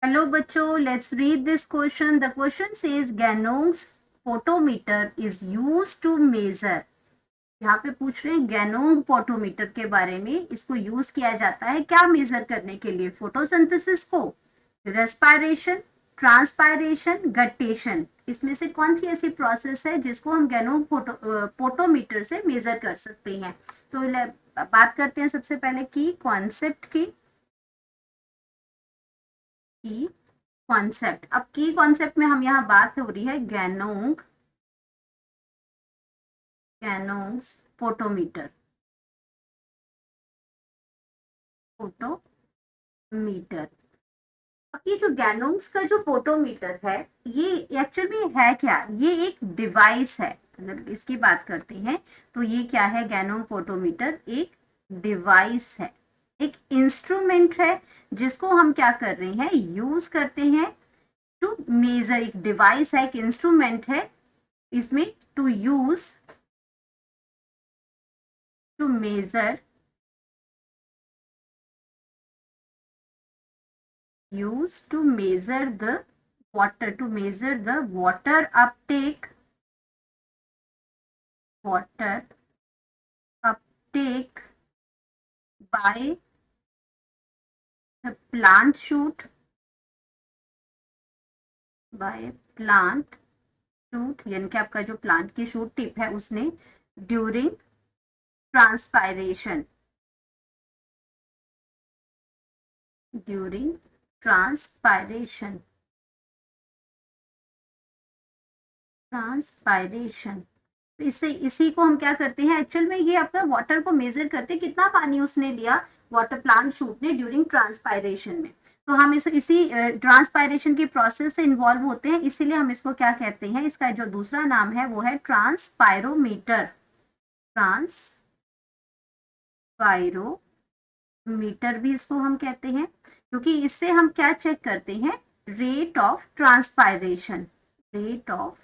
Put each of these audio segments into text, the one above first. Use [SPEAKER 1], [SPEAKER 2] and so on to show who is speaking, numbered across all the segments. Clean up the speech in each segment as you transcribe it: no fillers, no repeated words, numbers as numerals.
[SPEAKER 1] Hello बच्चों, let's read this question. The question says Ganong's potometer is used to measure. यहाँ पे पूछ रहे हैं गैनोंग पोटोमीटर के बारे में. इसको यूज किया जाता है क्या मेजर करने के लिए? फोटोसिंथेसिस को, रेस्पायरेशन, ट्रांसपायरेशन, गटेशन. इसमें से कौन सी ऐसी प्रोसेस है जिसको हम गैनोंग पोटोमीटर से मेजर कर सकते हैं? तो बात करते हैं सबसे पहले की कॉन्सेप्ट की कॉन्सेप्ट. अब की कॉन्सेप्ट में हम यहाँ बात हो रही है गैनोंग्स फोटोमीटर. फोटोमीटर. अब ये जो गैनोंग्स का जो फोटोमीटर है, ये एक्चुअल में है क्या? ये एक डिवाइस है. अगर इसकी बात करते हैं तो ये क्या है? गैनोंग फोटोमीटर एक डिवाइस है, एक इंस्ट्रूमेंट है जिसको हम क्या कर रहे हैं? यूज करते हैं टू मेजर. एक डिवाइस है, एक इंस्ट्रूमेंट है इसमें to use to measure used to measure the water uptake by the plant shoot यानी कि आपका जो प्लांट की शूट टिप है उसने ड्यूरिंग ट्रांसपायरेशन ट्रांसपायरेशन. तो इससे इसी को हम क्या करते हैं? एक्चुअल में ये आपका वाटर को मेजर करते हैं, कितना पानी उसने लिया वाटर प्लांट शूट ने ड्यूरिंग ट्रांसपायरेशन में. तो हम इसी ट्रांसपायरेशन की प्रोसेस से इन्वॉल्व होते हैं, इसीलिए हम इसको क्या कहते हैं? इसका जो दूसरा नाम है वो है ट्रांसपायरोमीटर. ट्रांसपायरोमीटर भी इसको हम कहते हैं, क्योंकि इससे हम क्या चेक करते हैं? Rate of transpiration. Rate of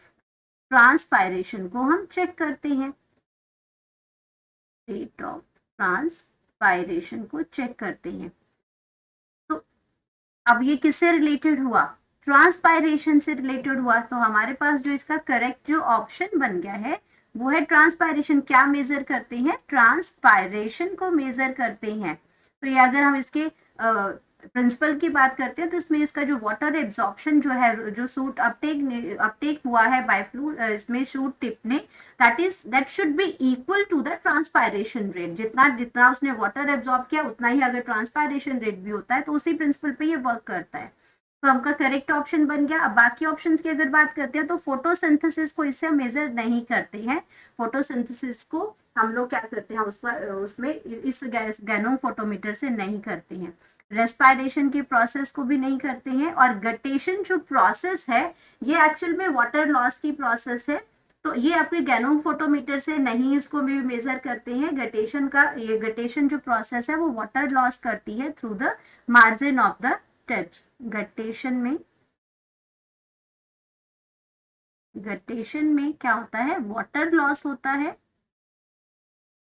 [SPEAKER 1] transpiration को हम चेक करते हैं. रेट ऑफ ट्रांसपायरेशन को चेक करते हैं. तो अब ये किससे रिलेटेड हुआ? ट्रांसपायरेशन से रिलेटेड हुआ. तो हमारे पास जो इसका करेक्ट जो ऑप्शन बन गया है वो है ट्रांसपायरेशन. क्या मेजर करते हैं? ट्रांसपायरेशन को मेजर करते हैं. तो ये अगर हम इसके प्रिंसिपल की बात करते हैं तो इसमें इसका जो वाटर एब्जॉर्प्शन जो है, जो सूट अपटेक हुआ है बाय फ्लू इसमें शूट टिप ने, that should be equal to the transpiration rate. जितना जितना उसने वाटर एब्जॉर्ब किया उतना ही अगर ट्रांसपायरेशन रेट भी होता है तो उसी प्रिंसिपल पे ये वर्क करता है. तो हमका करेक्ट ऑप्शन बन गया. अब बाकी ऑप्शंस की अगर बात करते हैं तो फोटोसिंथेसिस को इससे मेजर नहीं करते हैं. फोटोसिंथेसिस को हम लोग क्या करते हैं? उसमें इस गैनोंग फोटोमीटर से नहीं करते हैं. रेस्पायरेशन की प्रोसेस को भी नहीं करते हैं. और गटेशन जो प्रोसेस है ये एक्चुअल में वाटर लॉस की प्रोसेस है. तो ये आपके गैनोंग फोटोमीटर से नहीं इसको भी मेजर करते हैं. गटेशन जो प्रोसेस है वो वाटर लॉस करती है through the margin of the tips. Guttation में क्या होता है? वाटर लॉस होता है.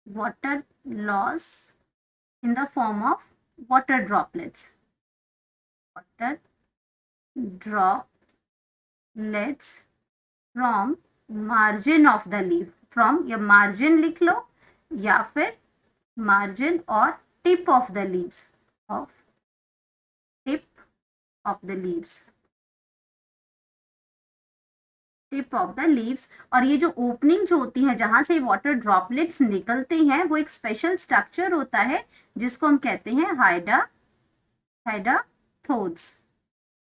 [SPEAKER 1] Water loss in the form of water droplets. Water droplets from margin of the leaf. From या margin लिख लो या फिर margin और tip of the leaves. Tip of the leaves. Tip of the leaves. और ये जो ओपनिंग जो होती है जहां से वाटर ड्रॉपलेट्स निकलते हैं वो एक स्पेशल स्ट्रक्चर होता है जिसको हम कहते हैं हाइडाथोड्स.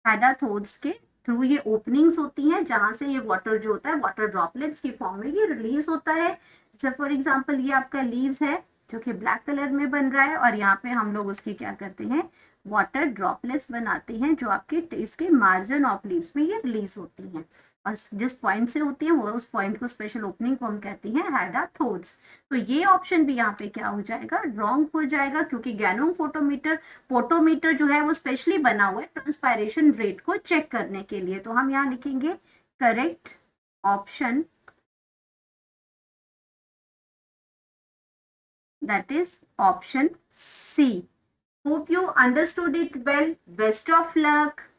[SPEAKER 1] हाइडाथोड्स के थ्रू ये ओपनिंग्स होती हैं जहां से ये वाटर जो होता है वाटर ड्रॉपलेट्स की फॉर्म में ये रिलीज होता है. जैसे फॉर एग्जांपल ये आपका लीव्स है जो कि ब्लैक कलर में बन रहा है और यहाँ पे हम लोग उसकी क्या करते हैं? वाटर ड्रॉपलेट्स बनाते हैं जो आपके इसके मार्जिन ऑफ लीव्स में ये रिलीज होती हैं. और जिस पॉइंट से होती है वो उस पॉइंट को, स्पेशल ओपनिंग को हम कहते हैं हाइडाथोड्स. तो ये ऑप्शन भी यहाँ पे क्या हो जाएगा? रॉन्ग हो जाएगा, क्योंकि गैनोंग फोटोमीटर जो है वो स्पेशली बना हुआ है ट्रांसपायरेशन रेट को चेक करने के लिए. तो हम यहाँ लिखेंगे correct option, that is option C. Hope you understood it well. Best of luck.